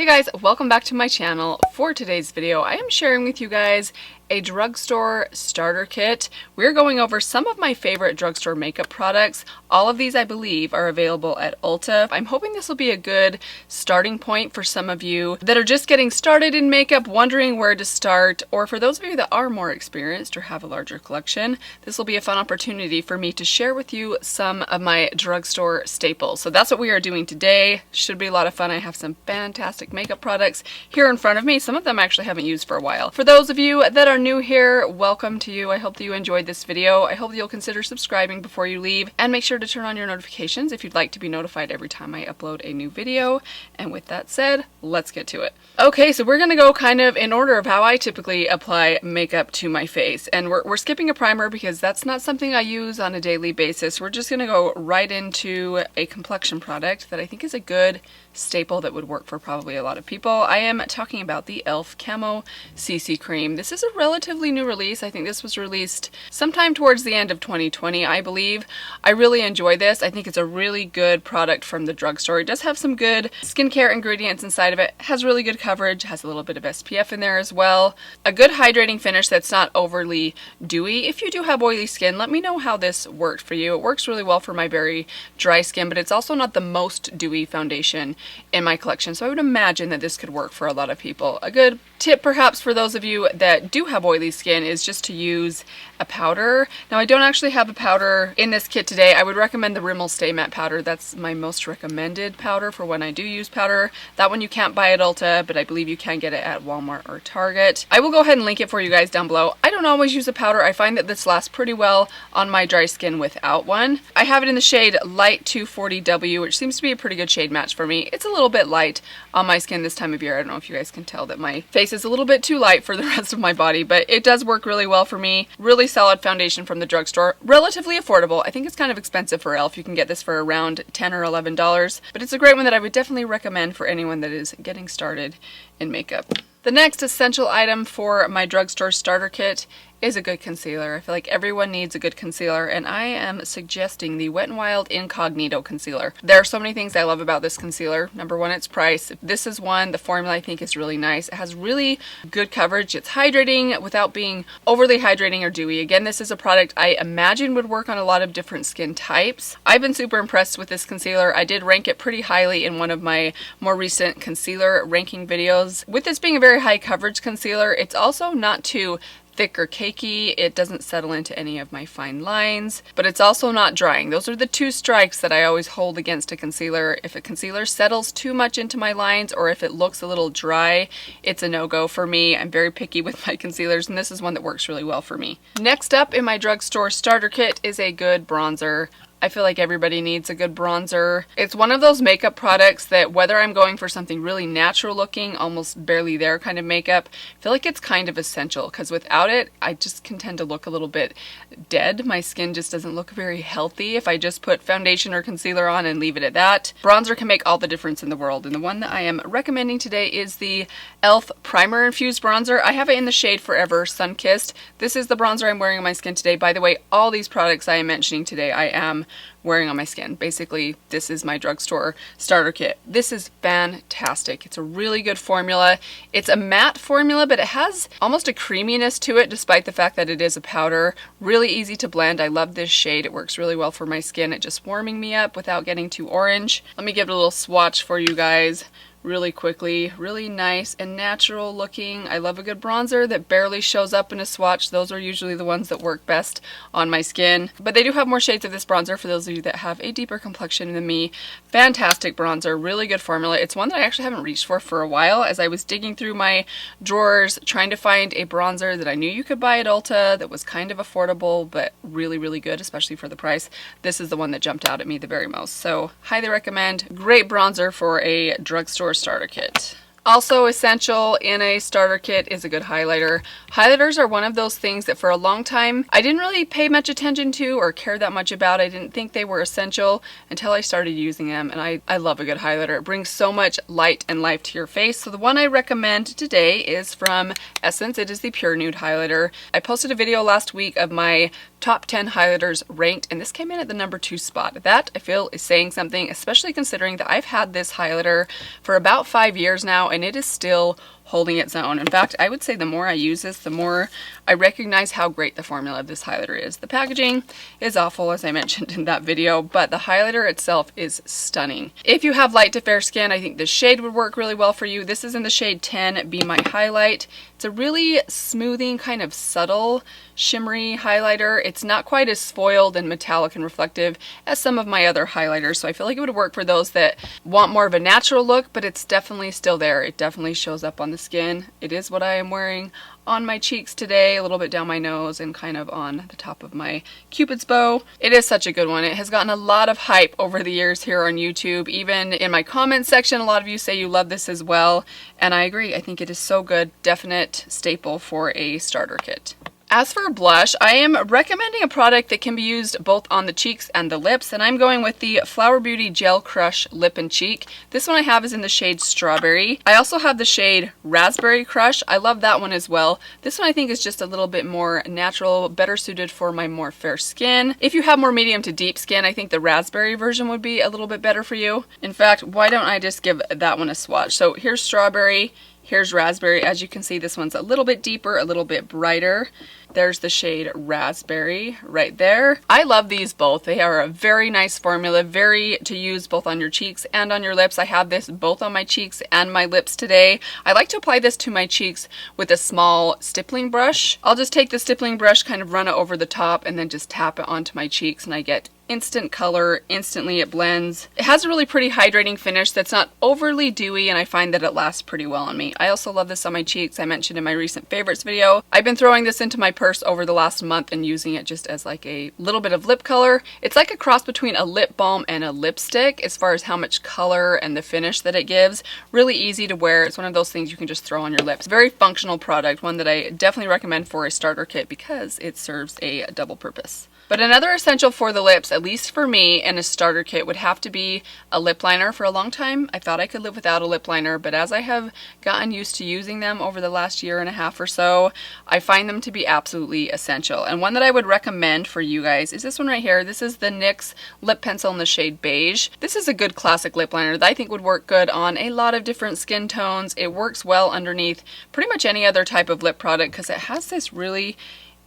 guys, welcome back to my channel. For today's video, I am sharing with you guys a drugstore starter kit. We're going over some of my favorite drugstore makeup products. All of these, I believe, are available at Ulta. I'm hoping this will be a good starting point for some of you that are just getting started in makeup, wondering where to start, or for those of you that are more experienced or have a larger collection, this will be a fun opportunity for me to share with you some of my drugstore staples. So that's what we are doing today. Should be a lot of fun. I have some fantastic makeup products here in front of me. Some of them I actually haven't used for a while. For those of you that are new here, welcome to you. I hope that you enjoyed this video. I hope that you'll consider subscribing before you leave, and make sure to turn on your notifications if you'd like to be notified every time I upload a new video. And with that said, let's get to it. Okay, so we're gonna go kind of in order of how I typically apply makeup to my face, and we're skipping a primer because that's not something I use on a daily basis. We're just gonna go right into a complexion product that I think is a good staple that would work for probably a lot of people. I am talking about the e.l.f. Camo CC Cream. This is a relatively new release. I think this was released sometime towards the end of 2020, I believe. I really enjoy this. I think it's a really good product from the drugstore. It does have some good skincare ingredients inside of it. It has really good coverage, has a little bit of SPF in there as well. A good hydrating finish that's not overly dewy. If you do have oily skin, let me know how this worked for you. It works really well for my very dry skin, but it's also not the most dewy foundation in my collection, so I would imagine that this could work for a lot of people. A good tip perhaps for those of you that do have oily skin is just to use a powder. Now I don't actually have a powder in this kit today. I would recommend the Rimmel Stay Matte powder. That's my most recommended powder for when I do use powder. That one you can't buy at Ulta, but I believe you can get it at Walmart or Target. I will go ahead and link it for you guys down below. I don't always use a powder. I find that this lasts pretty well on my dry skin without one. I have it in the shade Light 240W, which seems to be a pretty good shade match for me. It's a little bit light on my skin this time of year. I don't know if you guys can tell that my face is a little bit too light for the rest of my body, but it does work really well for me. Really solid foundation from the drugstore. Relatively affordable. I think it's kind of expensive for e.l.f. You can get this for around $10 or $11, but it's a great one that I would definitely recommend for anyone that is getting started in makeup. The next essential item for my drugstore starter kit is a good concealer. I feel like everyone needs a good concealer, and I am suggesting the Wet n Wild Incognito Concealer. There are so many things I love about this concealer. Number one, its price. This is one. The formula I think is really nice. It has really good coverage. It's hydrating without being overly hydrating or dewy. Again, this is a product I imagine would work on a lot of different skin types. I've been super impressed with this concealer. I did rank it pretty highly in one of my more recent concealer ranking videos. With this being a very high coverage concealer, it's also not too thick or cakey. It doesn't settle into any of my fine lines, but it's also not drying. Those are the two strikes that I always hold against a concealer. If a concealer settles too much into my lines, or if it looks a little dry, it's a no-go for me. I'm very picky with my concealers, and this is one that works really well for me. Next up in my drugstore starter kit is a good bronzer. I feel like everybody needs a good bronzer. It's one of those makeup products that whether I'm going for something really natural looking, almost barely there kind of makeup, I feel like it's kind of essential, because without it, I just can tend to look a little bit dead. My skin just doesn't look very healthy if I just put foundation or concealer on and leave it at that. Bronzer can make all the difference in the world, and the one that I am recommending today is the e.l.f. Primer Infused Bronzer. I have it in the shade Forever Sunkissed. This is the bronzer I'm wearing on my skin today. By the way, all these products I am mentioning today, I am wearing on my skin. Basically, this is my drugstore starter kit. This is fantastic. It's a really good formula. It's a matte formula, but it has almost a creaminess to it despite the fact that it is a powder. Really easy to blend. I love this shade. It works really well for my skin. It just warming me up without getting too orange. Let me give it a little swatch for you guys really quickly. Really nice and natural looking. I love a good bronzer that barely shows up in a swatch. Those are usually the ones that work best on my skin. But they do have more shades of this bronzer for those of you that have a deeper complexion than me. Fantastic bronzer, really good formula. It's one that I actually haven't reached for a while, as I was digging through my drawers trying to find a bronzer that I knew you could buy at Ulta that was kind of affordable but really, really good, especially for the price. This is the one that jumped out at me the very most. So highly recommend. Great bronzer for a drugstore starter kit. Also essential in a starter kit is a good highlighter. Highlighters are one of those things that for a long time I didn't really pay much attention to or care that much about. I didn't think they were essential until I started using them, and I love a good highlighter. It brings so much light and life to your face. So the one I recommend today is from Essence. It is the Pure Nude highlighter. I posted a video last week of my top 10 highlighters ranked, and this came in at the number 2 spot. That I feel is saying something, especially considering that I've had this highlighter for about 5 years now, and it is still holding its own. In fact, I would say the more I use this, the more I recognize how great the formula of this highlighter is. The packaging is awful, as I mentioned in that video, but the highlighter itself is stunning. If you have light to fair skin, I think this shade would work really well for you. This is in the shade 10, Be My Highlight. It's a really smoothing, kind of subtle, shimmery highlighter. It's not quite as foiled and metallic and reflective as some of my other highlighters, so I feel like it would work for those that want more of a natural look, but it's definitely still there. It definitely shows up on the skin. It is what I am wearing on my cheeks today, a little bit down my nose and kind of on the top of my Cupid's bow. It is such a good one. It has gotten a lot of hype over the years here on YouTube. Even in my comments section, a lot of you say you love this as well, and I agree. I think it is so good. Definite staple for a starter kit. As for blush, I am recommending a product that can be used both on the cheeks and the lips, and I'm going with the Flower Beauty Gel Crush Lip and Cheek. This one I have is in the shade Strawberry. I also have the shade Raspberry Crush. I love that one as well. This one I think is just a little bit more natural, better suited for my more fair skin. If you have more medium to deep skin, I think the raspberry version would be a little bit better for you. In fact, why don't I just give that one a swatch? So here's Strawberry. Here's Raspberry. As you can see, this one's a little bit deeper, a little bit brighter. There's the shade Raspberry right there. I love these both. They are a very nice formula, very to use both on your cheeks and on your lips. I have this both on my cheeks and my lips today. I like to apply this to my cheeks with a small stippling brush. I'll just take the stippling brush, kind of run it over the top, and then just tap it onto my cheeks, and I get instant color. Instantly it blends. It has a really pretty hydrating finish that's not overly dewy, and I find that it lasts pretty well on me. I also love this on my cheeks. I mentioned in my recent favorites video, I've been throwing this into my purse over the last month and using it just as like a little bit of lip color. It's like a cross between a lip balm and a lipstick as far as how much color and the finish that it gives. Really easy to wear. It's one of those things you can just throw on your lips. Very functional product, one that I definitely recommend for a starter kit because it serves a double purpose. But another essential for the lips, at least for me, in a starter kit would have to be a lip liner. For a long time, I thought I could live without a lip liner, but as I have gotten used to using them over the last year and a half or so, I find them to be absolutely essential. And one that I would recommend for you guys is this one right here. This is the NYX lip pencil in the shade Beige. This is a good classic lip liner that I think would work good on a lot of different skin tones. It works well underneath pretty much any other type of lip product because it has this really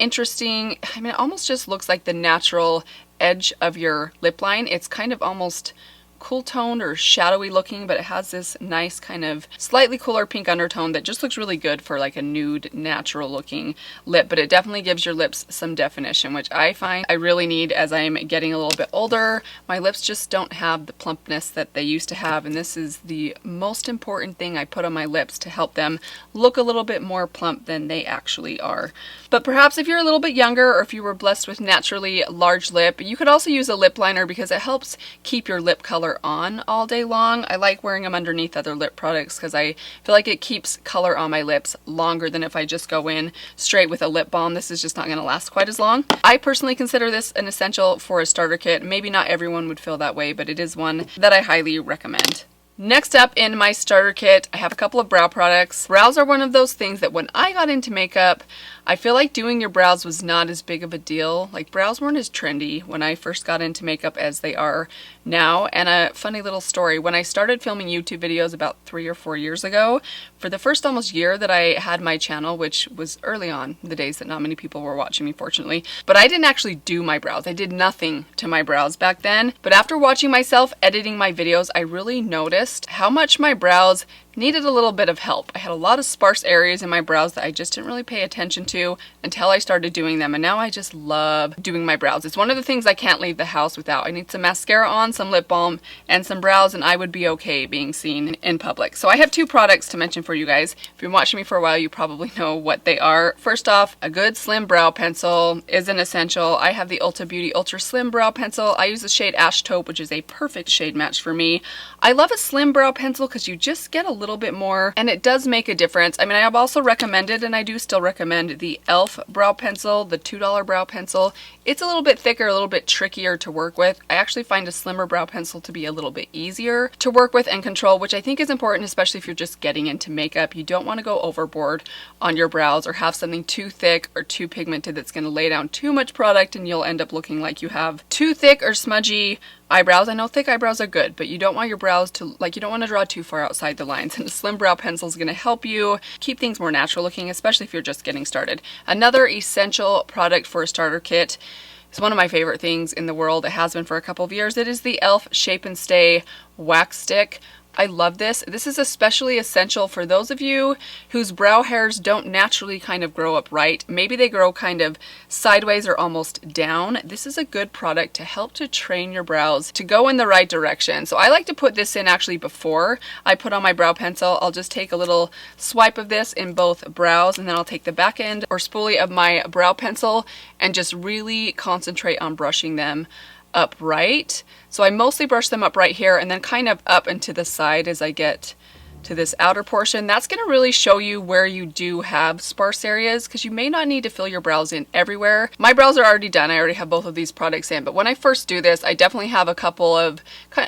interesting, I mean, it almost just looks like the natural edge of your lip line. It's kind of almost cool toned or shadowy looking, but it has this nice kind of slightly cooler pink undertone that just looks really good for like a nude natural looking lip. But it definitely gives your lips some definition, which I find I really need as I'm getting a little bit older. My lips just don't have the plumpness that they used to have, and this is the most important thing I put on my lips to help them look a little bit more plump than they actually are. But perhaps if you're a little bit younger, or if you were blessed with naturally large lip, you could also use a lip liner because it helps keep your lip color on all day long. I like wearing them underneath other lip products because I feel like it keeps color on my lips longer than if I just go in straight with a lip balm. This is just not going to last quite as long. I personally consider this an essential for a starter kit. Maybe not everyone would feel that way, but it is one that I highly recommend. Next up in my starter kit, I have a couple of brow products. Brows are one of those things that when I got into makeup, I feel like doing your brows was not as big of a deal. Like, brows weren't as trendy when I first got into makeup as they are now. And a funny little story, when I started filming YouTube videos about 3 or 4 years ago, for the first almost year that I had my channel, which was early on, the days that not many people were watching me, fortunately, but I didn't actually do my brows. I did nothing to my brows back then. But after watching myself editing my videos, I really noticed how much my brows needed a little bit of help. I had a lot of sparse areas in my brows that I just didn't really pay attention to until I started doing them, and now I just love doing my brows. It's one of the things I can't leave the house without. I need some mascara on, some lip balm, and some brows, and I would be okay being seen in public. So I have 2 products to mention for you guys. If you've been watching me for a while, you probably know what they are. First off, a good slim brow pencil is an essential. I have the Ulta Beauty Ultra Slim Brow Pencil. I use the shade Ash Taupe, which is a perfect shade match for me. I love a slim brow pencil because you just get a little bit more, and it does make a difference. I mean, I have also recommended, and I do still recommend, the e.l.f. brow pencil, the $2 brow pencil. It's a little bit thicker, a little bit trickier to work with. I actually find a slimmer brow pencil to be a little bit easier to work with and control, which I think is important, especially if you're just getting into makeup. You don't want to go overboard on your brows or have something too thick or too pigmented that's going to lay down too much product, and you'll end up looking like you have too thick or smudgy eyebrows. I know thick eyebrows are good, but you don't want your brows to, like, you don't want to draw too far outside the lines. And a slim brow pencil is going to help you keep things more natural looking, especially if you're just getting started. Another essential product for a starter kit is one of my favorite things in the world. It has been for a couple of years. It is the e.l.f. Shape and Stay Wax Stick. I love this. This is especially essential for those of you whose brow hairs don't naturally kind of grow up right. Maybe they grow kind of sideways or almost down. This is a good product to help to train your brows to go in the right direction. So I like to put this in actually before I put on my brow pencil. I'll just take a little swipe of this in both brows, and then I'll take the back end or spoolie of my brow pencil and just really concentrate on brushing them upright. So I mostly brush them up right here and then kind of up and to the side as I get to this outer portion. That's going to really show you where you do have sparse areas, because you may not need to fill your brows in everywhere. My brows are already done. I already have both of these products in, but when I first do this, I definitely have a couple of,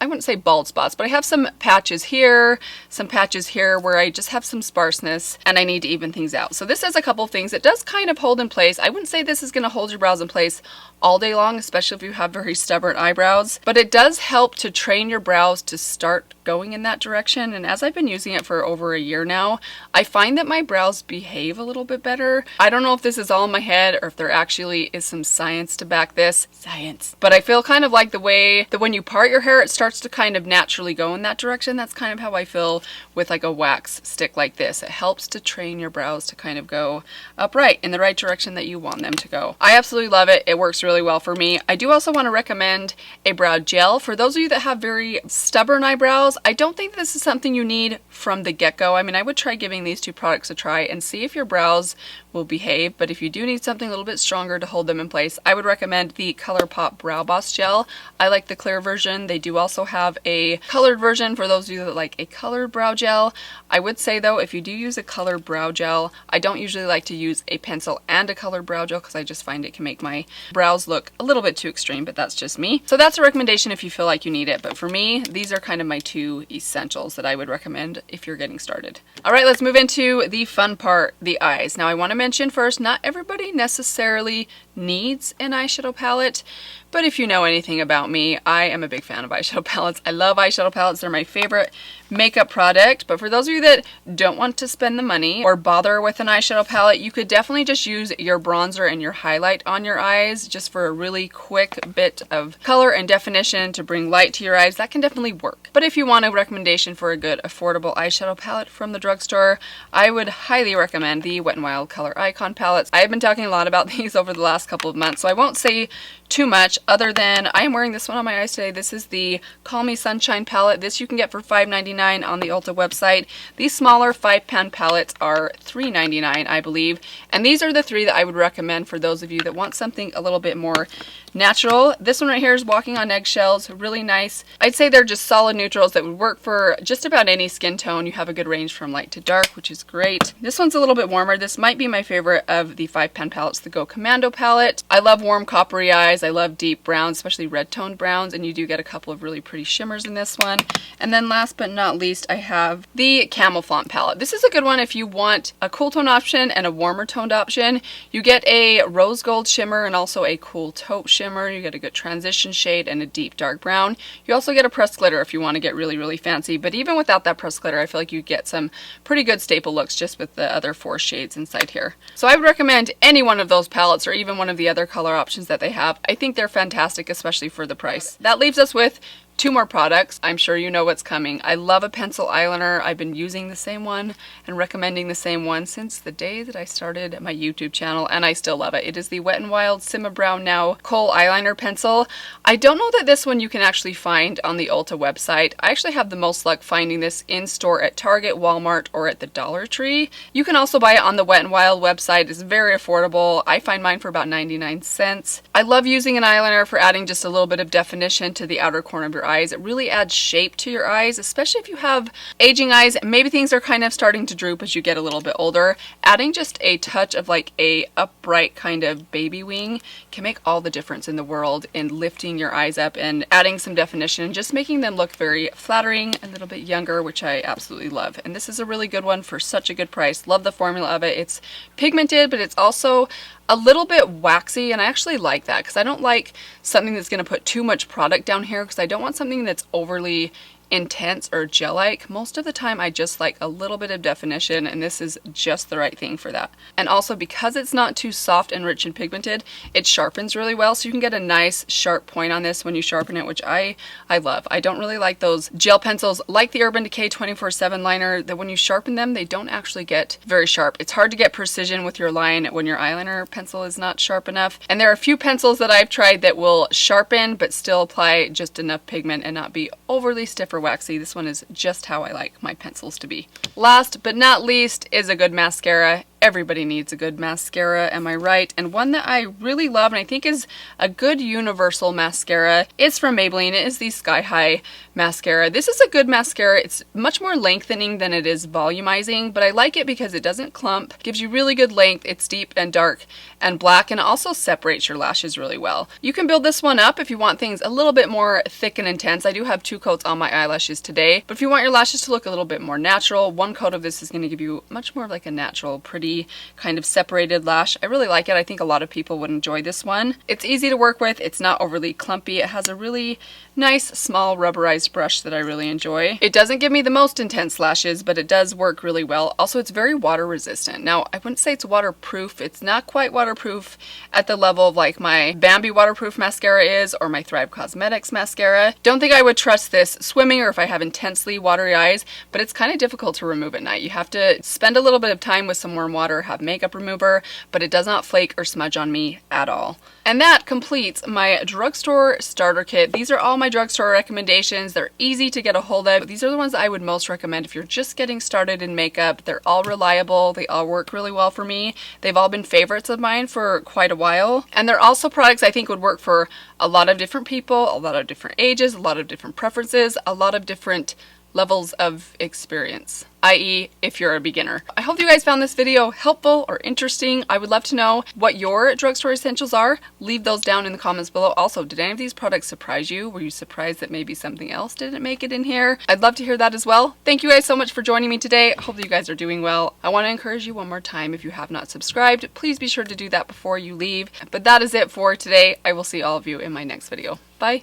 I wouldn't say bald spots, but I have some patches here where I just have some sparseness and I need to even things out. So this has a couple of things. It does kind of hold in place. I wouldn't say this is going to hold your brows in place all day long, especially if you have very stubborn eyebrows, but it does help to train your brows to start going in that direction. And as I've been using it for over a year now, I find that my brows behave a little bit better. I don't know if this is all in my head or if there actually is some science to back this. Science. But I feel kind of like the way that when you part your hair, it starts to kind of naturally go in that direction. That's kind of how I feel with like a wax stick like this. It helps to train your brows to kind of go upright in the right direction that you want them to go. I absolutely love it. It works really well for me. I do also want to recommend a brow gel. For those of you that have very stubborn eyebrows, I don't think this is something you need from the get-go. I mean, I would try giving these two products a try and see if your brows will behave, but if you do need something a little bit stronger to hold them in place, I would recommend the ColourPop Brow Boss Gel. I like the clear version. They do also have a colored version for those of you that like a colored brow gel. I would say though, if you do use a colored brow gel, I don't usually like to use a pencil and a colored brow gel because I just find it can make my brows look a little bit too extreme, but that's just me. So that's a recommendation if you feel like you need it, but for me, these are kind of my two essentials that I would recommend if you're getting started. All right, let's move into the fun part, the eyes. Now I want to mention first, not everybody necessarily needs an eyeshadow palette, but if you know anything about me, I am a big fan of eyeshadow palettes. I love eyeshadow palettes. They're my favorite makeup product, but for those of you that don't want to spend the money or bother with an eyeshadow palette, you could definitely just use your bronzer and your highlight on your eyes just for a really quick bit of color and definition to bring light to your eyes. That can definitely work. But if you want a recommendation for a good affordable eyeshadow palette from the drugstore, I would highly recommend the Wet n Wild Color Icon palettes. I have been talking a lot about these over the last couple of months, so I won't say too much other than I am wearing this one on my eyes today. This is the Call Me Sunshine palette. This you can get for $5.99 on the Ulta website. These smaller 5-pan palettes are $3.99, I believe, and these are the three that I would recommend for those of you that want something a little bit more natural. This one right here is Walking on Eggshells, really nice. I'd say they're just solid neutrals that would work for just about any skin tone. You have a good range from light to dark, which is great. This one's a little bit warmer. This might be my favorite of the 5-pan palettes, the Go Commando palette. I love warm coppery eyes. I love deep browns, especially red toned browns, and you do get a couple of really pretty shimmers in this one. And then last but not least, I have the Camouflaunt palette. This is a good one if you want a cool tone option and a warmer toned option. You get a rose gold shimmer and also a cool taupe shimmer. You get a good transition shade and a deep dark brown. You also get a pressed glitter if you want to get really, really fancy, but even without that pressed glitter, I feel like you get some pretty good staple looks just with the other 4 shades inside here. So I would recommend any one of those palettes or even one of the other color options that they have. I think they're fantastic, especially for the price. That leaves us with 2 more products. I'm sure you know what's coming. I love a pencil eyeliner. I've been using the same one and recommending the same one since the day that I started my YouTube channel, and I still love it. It is the Wet n Wild Simma Now Kohl Eyeliner Pencil. I don't know that this one you can actually find on the Ulta website. I actually have the most luck finding this in store at Target, Walmart, or at the Dollar Tree. You can also buy it on the Wet n Wild website. It's very affordable. I find mine for about 99 cents. I love using an eyeliner for adding just a little bit of definition to the outer corner of your eyes. It really adds shape to your eyes, especially if you have aging eyes. Maybe things are kind of starting to droop as you get a little bit older. Adding just a touch of like a upright kind of baby wing can make all the difference in the world in lifting your eyes up and adding some definition and just making them look very flattering, a little bit younger, which I absolutely love. And this is a really good one for such a good price. Love the formula of it. It's pigmented, but it's also a little bit waxy, and I actually like that because I don't like something that's going to put too much product down here because I don't want something that's overly intense or gel-like. Most of the time I just like a little bit of definition, and this is just the right thing for that. And also because it's not too soft and rich and pigmented, it sharpens really well, so you can get a nice sharp point on this when you sharpen it, which I love. I don't really like those gel pencils like the Urban Decay 24/7 liner that when you sharpen them they don't actually get very sharp. It's hard to get precision with your line when your eyeliner pencil is not sharp enough. And there are a few pencils that I've tried that will sharpen but still apply just enough pigment and not be overly stiff or waxy. This one is just how I like my pencils to be. Last but not least is a good mascara. Everybody needs a good mascara, am I right? And one that I really love and I think is a good universal mascara is from Maybelline. It is the Sky High mascara. This is a good mascara. It's much more lengthening than it is volumizing, but I like it because it doesn't clump, gives you really good length. It's deep and dark and black, and also separates your lashes really well. You can build this one up if you want things a little bit more thick and intense. I do have 2 coats on my eyelashes today, but if you want your lashes to look a little bit more natural, 1 coat of this is going to give you much more of like a natural, pretty kind of separated lash. I really like it. I think a lot of people would enjoy this one. It's easy to work with. It's not overly clumpy. It has a really nice small rubberized brush that I really enjoy. It doesn't give me the most intense lashes, but it does work really well. Also, it's very water resistant. Now, I wouldn't say it's waterproof. It's not quite waterproof at the level of like my Bambi waterproof mascara is, or my Thrive Cosmetics mascara. Don't think I would trust this swimming or if I have intensely watery eyes, but it's kind of difficult to remove at night. You have to spend a little bit of time with some warm water, have makeup remover, but it does not flake or smudge on me at all. And that completes my drugstore starter kit. These are all my drugstore recommendations. They're easy to get a hold of. These are the ones I would most recommend if you're just getting started in makeup. They're all reliable. They all work really well for me. They've all been favorites of mine for quite a while. And they're also products I think would work for a lot of different people, a lot of different ages, a lot of different preferences, a lot of different levels of experience, i.e. if you're a beginner. I hope you guys found this video helpful or interesting. I would love to know what your drugstore essentials are. Leave those down in the comments below. Also, did any of these products surprise you? Were you surprised that maybe something else didn't make it in here? I'd love to hear that as well. Thank you guys so much for joining me today. I hope that you guys are doing well. I want to encourage you one more time, if you have not subscribed, please be sure to do that before you leave. But that is it for today. I will see all of you in my next video. Bye.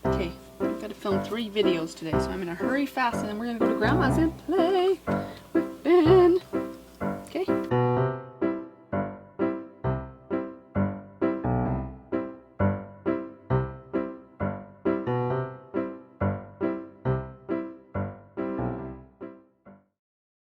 Okay. I've got to film 3 videos today, so I'm going to hurry fast and then we're going to go to Grandma's and play with Ben.